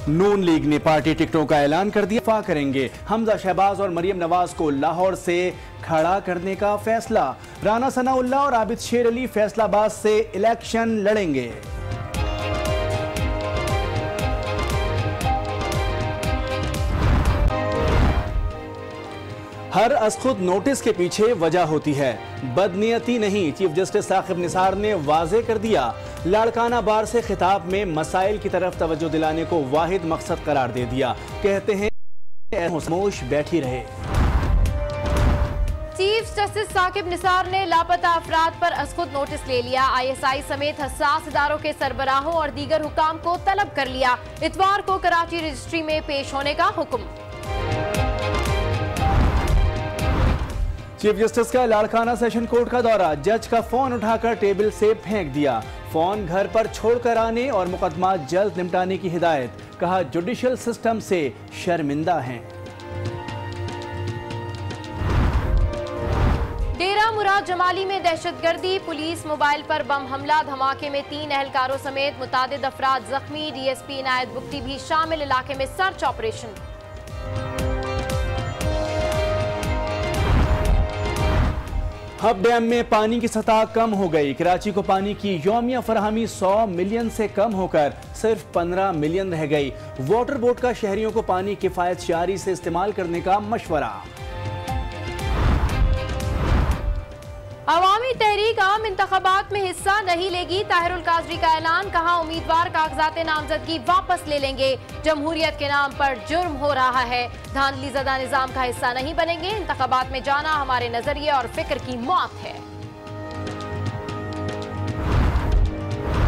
नून league ने party टिकटों का ऐलान कर दिया। दफा करेंगे हमजा शहबाज और मरियम नवाज को लाहौर से खड़ा करने का फैसला। राना सनाउल्लाह और आबिद शेर अली फैसलाबाद से इलेक्शन लड़ेंगे। हर असखुद नोटिस के पीछे वजह होती है, बदनीयती नहीं। चीफ जस्टिस साकिब निसार ने वाजे कर दिया। लाड़काना बार से खिताब में मसाइल की तरफ तवज्जो दिलाने को वाहिद मकसद करार दे दिया। कहते हैं खामोश बैठी रहे। चीफ जस्टिस साकिब निसार ने लापता अफराद पर असखुद नोटिस ले लिया। ISI समेत हसास इदारों के सरबराहों और दीगर हुकाम को तलब कर लिया। इतवार को कराची रजिस्ट्री में पेश होने का हुक्म। चीफ जस्टिस का लाड़काना सेशन कोर्ट का दौरा। जज का फोन उठाकर टेबल से फेंक दिया। फोन घर पर छोड़कर आने और मुकदमा जल्द निपटाने की हिदायत। कहा जुडिशल सिस्टम से शर्मिंदा हैं। डेरा मुराद जमाली में दहशतगर्दी, पुलिस मोबाइल पर बम हमला। धमाके में 3 एहलकारों समेत मुतादिद अफराद जख्मी। DSP इनायत बुख्ती भी शामिल। इलाके में सर्च ऑपरेशन। हब डैम में पानी की सतह कम हो गई। कराची को पानी की यौमिया फराहमी 100 मिलियन से कम होकर सिर्फ 15 मिलियन रह गई। वाटर बोर्ड का शहरियों को पानी किफायत शारी से इस्तेमाल करने का मशवरा। अवामी तहरीक आम इंतखाबात में हिस्सा नहीं लेगी। ताहिरुल काजरी का ऐलान। कहा उम्मीदवार कागजात नामजदगी वापस ले लेंगे। जमहूरियत के नाम पर जुर्म हो रहा है। धांधली ज़दा निजाम का हिस्सा नहीं बनेंगे। इंतखाबात में जाना हमारे नजरिए और फिक्र की मौत है।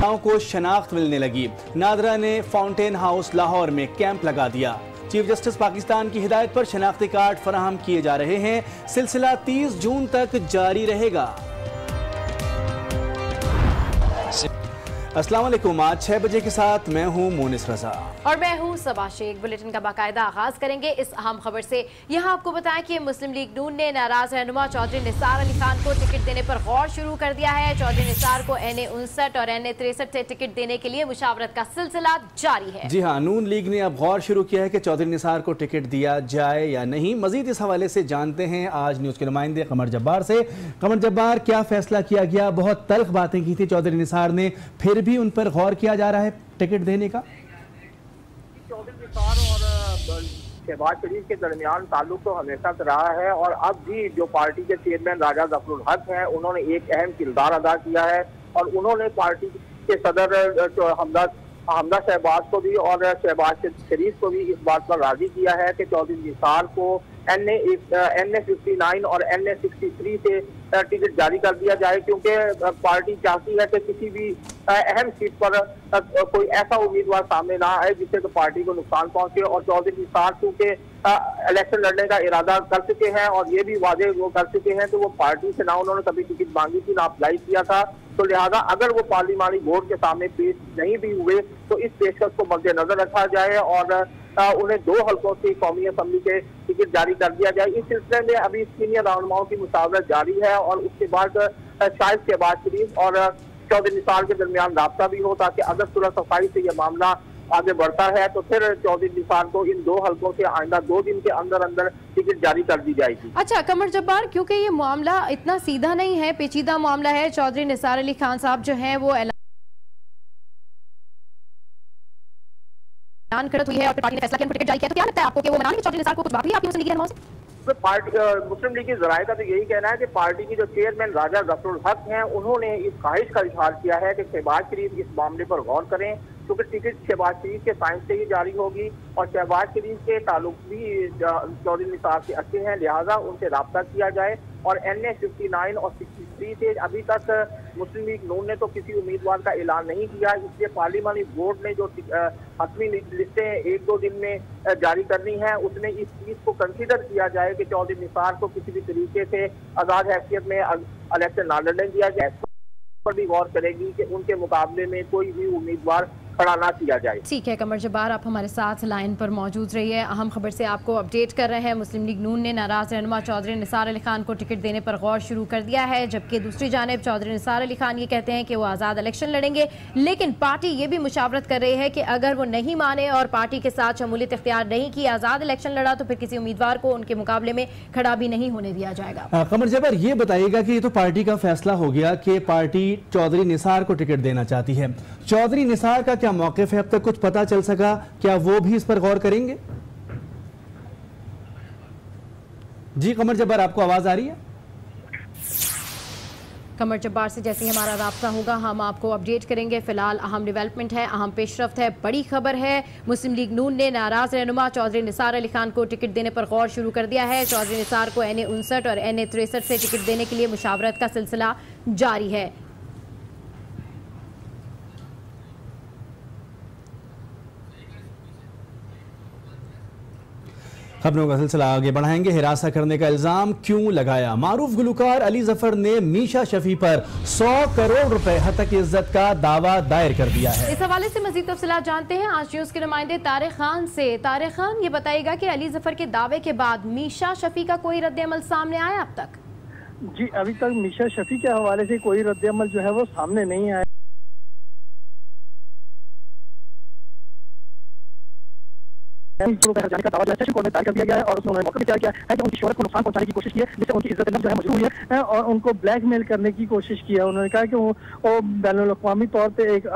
गाँव को शनाख्त मिलने लगी। नादरा ने फाउंटेन हाउस लाहौर में कैंप लगा दिया। चीफ जस्टिस पाकिस्तान की हिदायत पर शनाख्ती कार्ड फराहम किए जा रहे हैं। सिलसिला 30 जून तक जारी रहेगा। अस्सलाम वालेकुम। आज 6 बजे के साथ मैं हूँ मोनिस रजा और मैं हूँ सबा शेख। बुलेटिन का बाकायदा आगाज करेंगे इस अहम खबर से। यहाँ आपको बताएं कि मुस्लिम लीग नून ने नाराज रहनुमा चौधरी निसार अली खान को टिकट देने पर गौर शुरू कर दिया है। चौधरी निसार को NA 59 और NA 63 से टिकट देने के लिए मुशावरत का सिलसिला जारी है। जी हाँ, नून लीग ने अब गौर शुरू किया है कि चौधरी निसार को टिकट दिया जाए या नहीं। मजीद इस हवाले से जानते हैं आज न्यूज के नुमाइंदे कमर जब्बार से। कमर जब्बार, क्या फैसला किया गया? बहुत तल्ख बातें की थी चौधरी निसार ने, फिर भी उन पर गौर किया जा रहा है टिकट देने का। चौधरी निसार और शहबाज शरीफ के दरमियान ताल्लुक तो हमेशा से रहा है और अब भी जो पार्टी के चेयरमैन राजा जफरुल हक हैं, उन्होंने एक अहम किरदार अदा किया है और उन्होंने पार्टी के सदर हमदा शहबाज को भी और शहबाज शरीफ को भी इस बात पर राजी किया है कि चौधरी निसार को NA 59 और NA 63 से टिकट जारी कर दिया जाए, क्योंकि पार्टी चाहती है कि किसी भी अहम सीट पर कोई ऐसा उम्मीदवार सामने ना आए जिससे तो पार्टी को नुकसान पहुंचे। और चौधरी निसार चूंकि इलेक्शन लड़ने का इरादा कर चुके हैं और ये भी वादे वो कर चुके हैं, तो वो पार्टी से ना उन्होंने कभी टिकट मांगी थी ना अप्लाई किया था। तो लिहाजा अगर वो पार्लिमानी बोर्ड के सामने पेश नहीं भी हुए तो इस पेशकश को मद्देनजर रखा जाए और उन्हें 2 हल्कों से कौमी असम्बली के टिकट जारी कर दिया जाए। इस सिलसिले में अभी सीनियर रहनुमाओं की मुशावरत जारी है और उसके बाद शायद शहबाज शरीफ और चौधरी निसार के दरमियान राब्ता भी हो, ताकि अगर सुलह सफाई से यह मामला आगे बढ़ता है तो फिर चौधरी निसार को इन 2 हल्कों से आइंदा 2 दिन के अंदर अंदर टिकट जारी कर दी जाएगी। अच्छा कमर जब्बार, क्योंकि ये मामला इतना सीधा नहीं है, पेचीदा मामला है। चौधरी निसार अली खान साहब जो हैं वो ऐलान करत हुई है और पार्टी ने फैसला किया टिकट जारी किया, तो क्या लगता है आपको कि वो मनाएंगे चौधरी निसार को? कुछ बात हुई आपकी उनसे लीग रहनुमाओं से? पार्टी मुस्लिम लीग की जराये का तो यही कहना है कि पार्टी की जो चेयरमैन राजा जफरुल हक हैं, उन्होंने इस ख्वाहिश का इजहार किया है कि शहबाज शरीफ इस मामले पर गौर करें, क्योंकि टिकट शहबाज शरीफ के साइन से ही जारी होगी और शहबाज शरीफ के ताल्लुक भी चौधरी निसार से अच्छे हैं, लिहाजा उनसे रब्ता किया जाए। और NA 59 और 63 से अभी तक मुस्लिम लीग नून ने तो किसी उम्मीदवार का ऐलान नहीं किया, इसलिए पार्लिमानी बोर्ड ने जो हतमी लिस्टें 1-2 दिन में जारी करनी है, उसमें इस चीज को कंसीडर किया जाए कि चौधरी निसार को किसी भी तरीके से आजाद हैसियत में इलेक्शन ना लड़ने दिया जाए। पर भी गौर करेगी कि उनके मुकाबले में कोई भी उम्मीदवार खड़ा ना किया जाए। ठीक है कमर जब्बार, आप हमारे साथ लाइन पर मौजूद रहिए। अहम खबर से आपको अपडेट कर रहे हैं। मुस्लिम लीग नून ने नाराज रहनुमा चौधरी निसार अली खान को टिकट देने पर गौर शुरू कर दिया है, जबकि दूसरी जानिब चौधरी निसार अली खान ये कहते हैं कि वो आज़ाद इलेक्शन लड़ेंगे, लेकिन पार्टी ये भी मुशावरत कर रही है कि अगर वो नहीं माने और पार्टी के साथ शमूलियत इख्तियार नहीं की, आज़ाद इलेक्शन लड़ा, तो फिर किसी उम्मीदवार को उनके मुकाबले में खड़ा भी नहीं होने दिया जाएगा। कमर जब्बार, ये बताइएगा कि ये तो पार्टी का फैसला हो गया कि पार्टी चौधरी निसार को टिकट देना चाहती है। चौधरी निसार का क्या मौक़िफ़ है, अब तक कुछ पता चल सका? क्या वो भी इस पर गौर करेंगे? जी कमर जब्बार, आपको आवाज आ रही है? कमर जब्बार से जैसे ही हमारा राब्ता होगा हम आपको अपडेट करेंगे। फिलहाल अहम डेवलपमेंट है, अहम पेशरफ्त है, बड़ी खबर है। मुस्लिम लीग नून ने नाराज रहनुमा चौधरी निसार अली खान को टिकट देने पर गौर शुरू कर दिया है। चौधरी निसार को NA 59 और NA 63 से टिकट देने के लिए मुशावरत का सिलसिला जारी है। खबरों का सिलसिला आगे बढ़ाएंगे। हिरासा करने का इल्जाम क्यों लगाया? मारूफ गुलकार अली जफर ने मीशा शफी पर 100 करोड़ रुपए हतक इज्जत का दावा दायर कर दिया है। इस हवाले से मजीद तफसीलात जानते हैं आज न्यूज के नुमाइंदे तारिक खान से। तारिक खान, ये बताइएगा कि अली जफर के दावे के बाद मीशा शफी का कोई रद्द-ए-अमल सामने आया अब तक? जी, अभी तक मीशा शफी के हवाले से कोई रद्द-ए-अमल जो है वो सामने नहीं आया। जाने का दावा सेशन कोर्ट में दायर कर दिया गया है और उसमें उन्होंने मौका भी तैयार किया है कि उनकी शोहरत को नुकसान पहुंचाने की कोशिश की है, जिससे उनकी इज्जत जो है मजबूर हुई है और उनको ब्लैकमेल करने की कोशिश की है। उन्होंने कहा कि वो बैनुल-अक़वामी तौर पे एक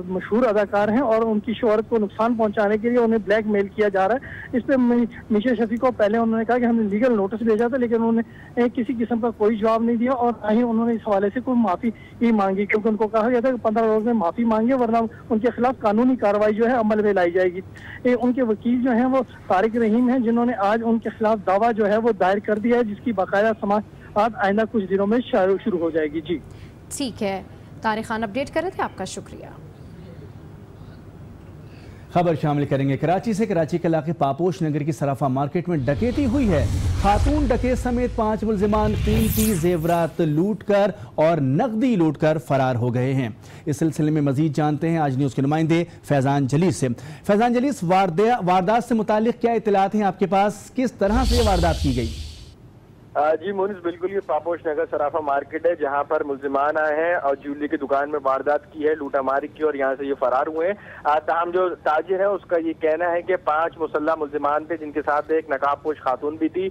मशहूर अदाकार हैं और उनकी शोहरत को नुकसान पहुंचाने के लिए उन्हें ब्लैकमेल किया जा रहा है। इस पर मीशा शफी को पहले उन्होंने कहा कि हमने लीगल नोटिस भेजा था, लेकिन उन्होंने किसी किस्म का कोई जवाब नहीं दिया और ना ही उन्होंने इस हवाले से कोई माफी ही मांगी, क्योंकि उनको कहा गया था कि 15 रोज में माफी मांगे वरना उनके खिलाफ कानूनी कार्रवाई जो है अमल में लाई जाएगी। उनके वकील जो है वो तारिक रहीम हैं, जिन्होंने आज उनके खिलाफ दावा जो है वो दायर कर दिया है, जिसकी बाकायदा समाअत आइंदा कुछ दिनों में शुरू हो जाएगी। जी ठीक है, तारिक खान अपडेट कर रहे थे, आपका शुक्रिया। खबर शामिल करेंगे कराची से। कराची के इलाके पापोश नगर की सराफा मार्केट में डकैती हुई है। खातून डकैत समेत 5 मुल्जिमान कीमती जेवरात लूटकर और नकदी लूटकर फरार हो गए हैं। इस सिलसिले में मजीद जानते हैं आज न्यूज़ के नुमाइंदे फैजान जलीस से। फैजान जलीस, वारदात से मुतालिक क्या इत्तलात हैं आपके पास? किस तरह से ये वारदात की गई? जी मोनिस, बिल्कुल ये पापोश नगर सराफा मार्केट है जहां पर मुल्जिमान आए हैं और ज्वेलरी की दुकान में वारदात की है, लूटामारी की और यहां से ये फरार हुए हैं। ताहम जो ताजिर है उसका ये कहना है कि 5 मुसल्लह मुल्जिमान थे, जिनके साथ एक नकाबपोश खातून भी थी।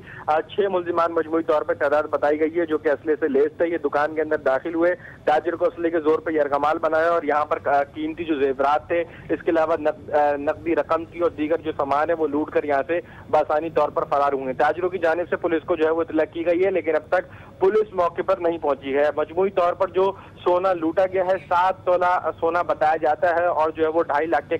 6 मुल्जिमान मजमूई तौर पर तादाद बताई गई है जो कि असले से लेस थे। ये दुकान के अंदर दाखिल हुए, ताजिर को असले के जोर पर यरगमाल बनाया और यहाँ पर कीमती जो जेवरात थे, इसके अलावा नकदी रकम थी और दीगर जो सामान है वो लूट कर यहाँ से बासानी तौर पर फरार हुए। ताजिरों की जानिब से पुलिस को जो है वो इत्तला की गई है, लेकिन अब तक पुलिस मौके पर नहीं पहुंची है। मजमूई तौर पर जो सोना लूटा गया है 7 तोला सोना बताया जाता है और जो है वो 2.5 लाख के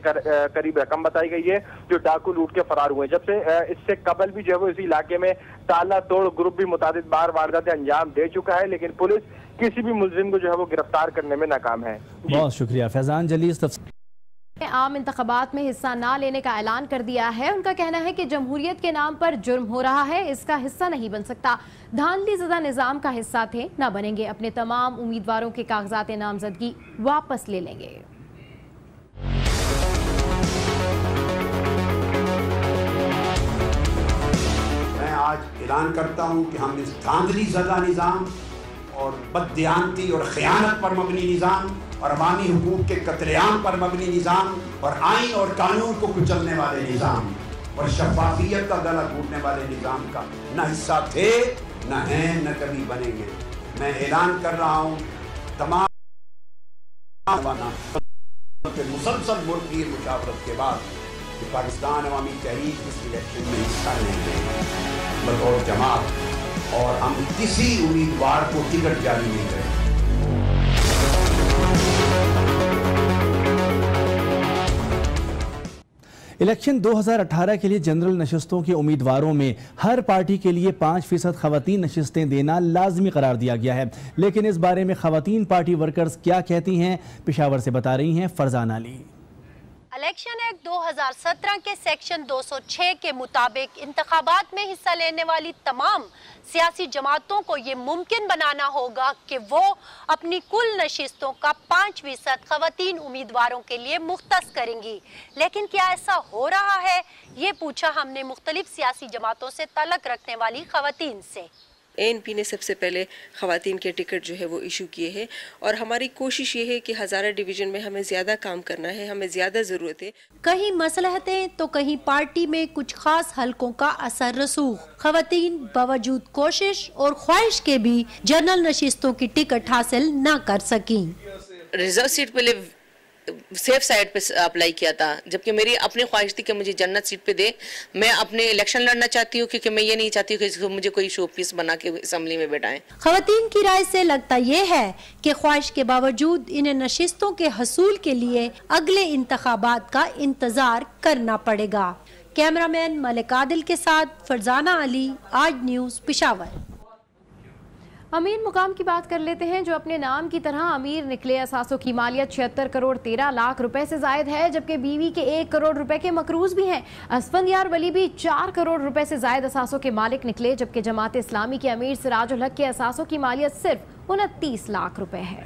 करीब रकम बताई गई है जो डाकू लूट के फरार हुए। जब से इससे कबल भी जो है वो इसी इलाके में ताला तोड़ ग्रुप भी मुतादिद बार वारदातें अंजाम दे चुका है, लेकिन पुलिस किसी भी मुलजिम को जो है वो गिरफ्तार करने में नाकाम है। बहुत शुक्रिया फैजान जलीस। आम इंतखाबात में हिस्सा ना लेने का ऐलान कर दिया है। उनका कहना है कि जमहूरियत के नाम पर जुर्म हो रहा है, इसका हिस्सा नहीं बन सकता। धांधली ज़दा निज़ाम का हिस्सा थे, ना बनेंगे। अपने तमाम उम्मीदवारों के कागजात नामजदगी वापस ले लेंगे। मैं आज ऐलान करता हूं कि हम इस धांधली ज़दा निज़ाम और बददियानती और ख़यानत पर मबनी निज़ाम और अवामी हुकूक के कत्लेआम पर मबनी निज़ाम और आइन और कानून को कुचलने वाले निज़ाम और शफाफियत का गला घोटने वाले निज़ाम का न हिस्सा थे, न हैं, न कभी बनेंगे। मैं ऐलान कर रहा हूँ तमाम मुसलसल मुल्की मुशावरत के बाद कि पाकिस्तान अवामी तहरीक इस इलेक्शन में हिस्सा लेंगे बतौर जमात और हम किसी उम्मीदवार को टिकट जारी नहीं करेंगे। इलेक्शन 2018 के लिए जनरल नशस्तों के उम्मीदवारों में हर पार्टी के लिए 5% खवातीन नशस्तें देना लाजमी करार दिया गया है, लेकिन इस बारे में खवातीन पार्टी वर्कर्स क्या कहती हैं, पेशावर से बता रही हैं फरजान अली। इलेक्शन एक्ट 2017 के सेक्शन 206 के मुताबिक इंतखाबात में हिस्सा लेने वाली तमाम सियासी जमातों को ये मुमकिन बनाना होगा कि वो अपनी कुल नशिस्तों का 5% खवातीन उम्मीदवारों के लिए मुख्तस करेंगी। लेकिन क्या ऐसा हो रहा है, ये पूछा हमने मुख्तलिफ सियासी जमातों से ताल्लुक रखने वाली खवातीन से। ANP ने सबसे पहले खवातीन के टिकट जो है वो इशू किए हैं और हमारी कोशिश ये है कि हज़ारा डिवीज़न में हमें ज़्यादा काम करना है, हमें ज़्यादा ज़रूरत है। कहीं मसलहतें तो कहीं पार्टी में कुछ खास हलकों का असर रसूख। खवातीन बावजूद कोशिश और ख्वाहिश के भी जनरल नशिस्तों की टिकट हासिल न कर सकी। रिजर्व सीट पे सेफ साइड पे अप्लाई किया था, जबकि मेरी अपनी ख्वाहिश थी कि मुझे जन्नत सीट पे दे। मैं अपने इलेक्शन लड़ना चाहती हूँ क्योंकि मैं ये नहीं चाहती कि मुझे कोई शो पीस बना के असेंबली में बैठाएं। खवातीन की राय से लगता ये है कि ख्वाहिश के बावजूद इन्हें नशिस्तों के हसूल के लिए अगले इंतखाबात का इंतजार करना पड़ेगा। कैमरामैन मलिक आदिल के साथ फरजाना अली, आज न्यूज़, पेशावर। अमीर मुकाम की बात कर लेते हैं, जो अपने नाम की तरह अमीर निकले। असासों की मालियत 76 करोड़ 13 लाख रुपए से जायद है, जबकि बीवी के 1 करोड़ रुपए के मकरूज भी हैं। असफंदियार वली भी 4 करोड़ रुपए से जायद असासों के मालिक निकले, जबकि जमात इस्लामी के अमीर सिराजुल हक के असासों की मालियत सिर्फ 29 लाख रुपए है।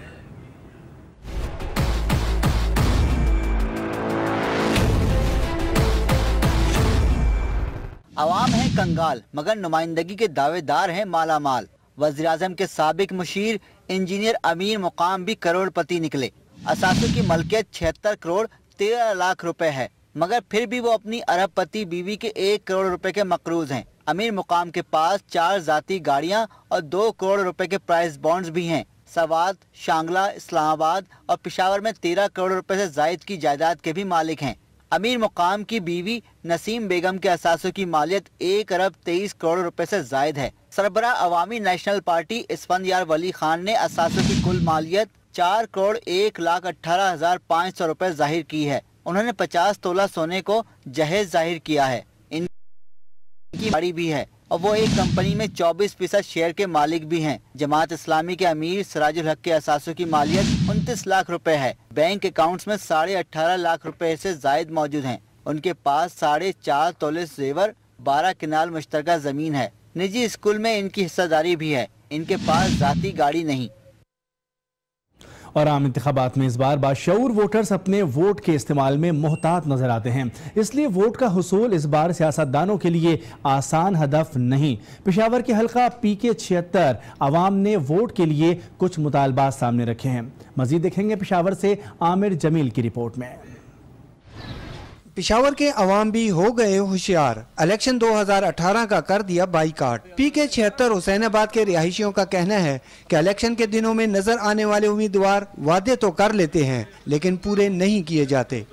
अवाम है कंगाल मगर नुमाइंदगी के दावेदार हैं मालामाल। वज़ीर आज़म के साबिक मुशीर इंजीनियर अमीर मुकाम भी करोड़पति निकले। असासों की मलकियत 76 करोड़ 13 लाख रुपए है, मगर फिर भी वो अपनी अरबपति बीवी के 1 करोड़ रुपए के मकरूज हैं। अमीर मुकाम के पास 4 जाती गाड़ियां और 2 करोड़ रुपए के प्राइस बॉन्ड्स भी हैं। सवात, शांगला, इस्लामाबाद और पेशावर में 13 करोड़ रुपए से जायद की जायदाद के भी मालिक हैं। अमीर मुकाम की बीवी नसीम बेगम के असासों की मालियत 1 अरब 23 करोड़ रुपए से जायद है। सरबराह अवामी नेशनल पार्टी इसफंदियार वली खान ने असासों की कुल मालियत 4 करोड़ 1,18,500 रुपए जाहिर की है। उन्होंने 50 तोला सोने को जहेज जाहिर किया है। इनकी गाड़ी भी है और वो एक कंपनी में 24% शेयर के मालिक भी हैं। जमात इस्लामी के अमीर सिराजुल हक के असासों की मालियत 29 लाख रुपए है। बैंक अकाउंट्स में 18.5 लाख रुपए से जायद मौजूद हैं। उनके पास 4.5 तोले जेवर, 12 किनाल मुश्तरका जमीन है। निजी स्कूल में इनकी हिस्सेदारी भी है। इनके पास जाती गाड़ी नहीं। और आम इंतखाबात में इस बार बाशऊर वोटर्स अपने वोट के इस्तेमाल में मोहतात नजर आते हैं, इसलिए वोट का हुसूल इस बार सियासतदानों के लिए आसान हदफ नहीं। पेशावर के हल्का PK 76 अवाम ने वोट के लिए कुछ मुतालबात सामने रखे हैं। मजीद देखेंगे पेशावर से आमिर जमील की रिपोर्ट में। पेशावर के अवाम भी हो गए होशियार, इलेक्शन 2018 का कर दिया बाईकाट। PK 76 हुसैनाबाद के रिहायशियों का कहना है कि इलेक्शन के दिनों में नजर आने वाले उम्मीदवार वादे तो कर लेते हैं लेकिन पूरे नहीं किए जाते।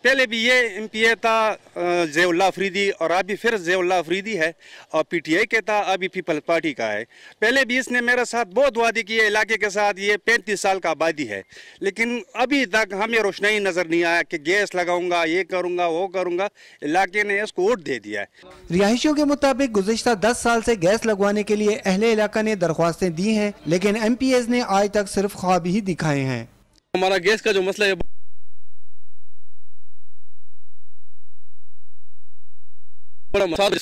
पहले भी ये MPA था ज़ियाउल्लाह अफरीदी और अभी फिर ज़ियाउल्लाह अफरीदी है और PTI के था, अभी पीपल्स पार्टी का है। पहले भी इसने मेरे साथ बहुत वादे किए इलाके के साथ। ये 35 साल का आबादी है, लेकिन अभी तक हमें रोशनी नजर नहीं आया कि गैस लगाऊंगा, ये करूंगा, वो करूंगा। इलाके ने इसको वोट दे दिया है। रिहायशियों के मुताबिक गुज़िश्ता 10 साल से गैस लगवाने के लिए अहले इलाका ने दरख्वास्तें दी हैं, लेकिन MPAs ने आज तक सिर्फ ख्वाब ही दिखाए हैं। हमारा गैस का जो मसला है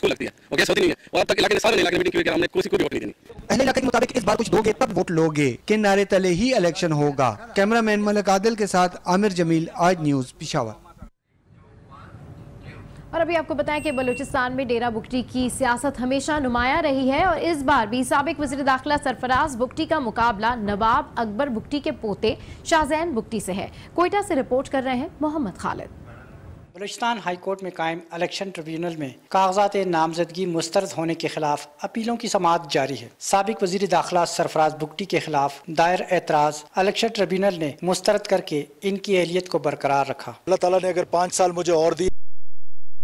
लगती है और गैस होती नहीं है और अब तक इलाके ने सारे इलाके में मीटिंग की, हमने किसी को भी वोट नहीं देनी। अहले इलाके के मुताबिक इस बार कुछ दोगे तब वोट लोगे के नारे तले ही इलेक्शन होगा। कैमरामैन मलिक आदिल के साथ आमिर जमील, आज न्यूज़, पेशावर। और अभी आपको बताएं कि बलूचिस्तान में डेरा बुगटी की सियासत हमेशा नुमाया रही है और इस बार भी साबिक वज़ीर दाखिला सरफराज बुगटी का मुकाबला नवाब अकबर बुगटी के पोते शाहजैन बुगटी से है। कोयटा से रिपोर्ट कर रहे हैं मोहम्मद खालिद। बलूचिस्तान हाई कोर्ट में कायम इलेक्शन ट्रिब्यूनल में कागजात नामजदगी मुस्तरद होने के खिलाफ अपीलों की समाअत जारी है। साबिक वज़ीर दाखिला सरफराज बुगटी के खिलाफ दायर एतराज़ इलेक्शन ट्रिब्यूनल ने मुस्तरद करके इनकी अहलियत को बरकरार रखा। अल्लाह ताला ने अगर 5 साल मुझे और दिए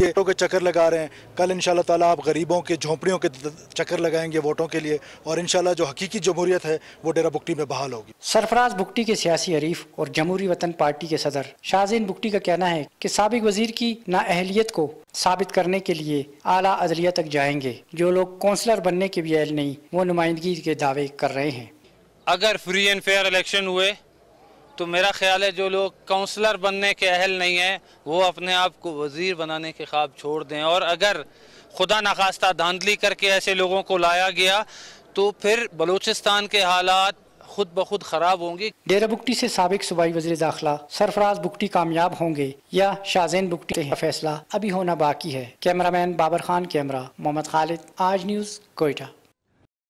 के चक्कर लगा रहे हैं, कल इंशाल्लाह ताला आप गरीबों के झोंपड़ियों के चक्कर लगाएंगे वोटों के लिए और इंशाल्लाह जो हकीकी जमहूरियत है वो डेरा बुगटी में बहाल होगी। सरफराज बुगटी के सियासी हरीफ और जमहूरी वतन पार्टी के सदर शाहजैन बुगटी का कहना है कि साबिक वजीर की नाअहलियत को साबित करने के लिए आला अदलिया तक जाएंगे। जो लोग कौंसलर बनने के भी अहल नहीं वो नुमाइंदगी के दावे कर रहे हैं। अगर फ्री एंड फेयर इलेक्शन हुए तो मेरा ख्याल है जो लोग काउंसलर बनने के अहल नहीं हैं वो अपने आप को वजीर बनाने के ख्वाब छोड़ दें, और अगर खुदा नखास्ता धांधली करके ऐसे लोगों को लाया गया तो फिर बलूचिस्तान के हालात खुद ब खुद खराब होंगे। डेरा बुगटी से साबिक सूबाई वज़ीर दाखिला सरफराज बुगटी कामयाब होंगे या शाहज़ैन बुगटी से फैसला अभी होना बाकी है। कैमरामैन बाबर खान, कैमरा मोहम्मद खालिद, आज न्यूज़, कोयटा।